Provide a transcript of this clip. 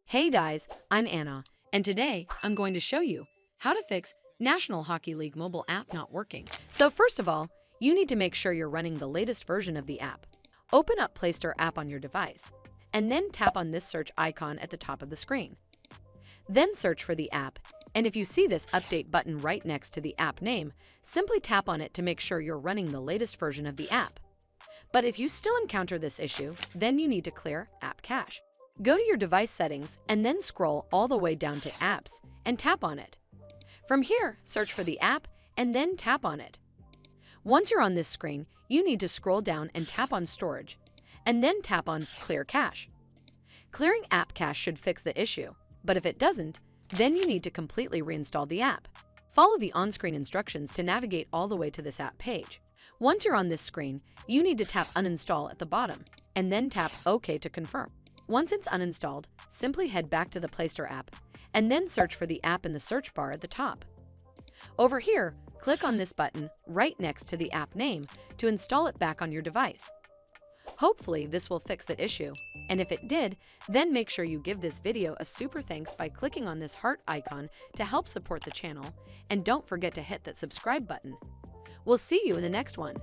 Hey guys, I'm Anna, and today I'm going to show you how to fix National Hockey League mobile app not working. So first of all, you need to make sure you're running the latest version of the app. Open up Play Store app on your device, and then tap on this search icon at the top of the screen. Then search for the app, and if you see this update button right next to the app name, simply tap on it to make sure you're running the latest version of the app. But if you still encounter this issue, then you need to clear app cache. Go to your device settings and then scroll all the way down to Apps and tap on it. From here, search for the app and then tap on it. Once you're on this screen, you need to scroll down and tap on Storage, and then tap on Clear Cache. Clearing app cache should fix the issue, but if it doesn't, then you need to completely reinstall the app. Follow the on-screen instructions to navigate all the way to this app page. Once you're on this screen, you need to tap Uninstall at the bottom, and then tap OK to confirm. Once it's uninstalled, simply head back to the Play Store app, and then search for the app in the search bar at the top. Over here, click on this button right next to the app name to install it back on your device. Hopefully this will fix the issue, and if it did, then make sure you give this video a super thanks by clicking on this heart icon to help support the channel, and don't forget to hit that subscribe button. We'll see you in the next one.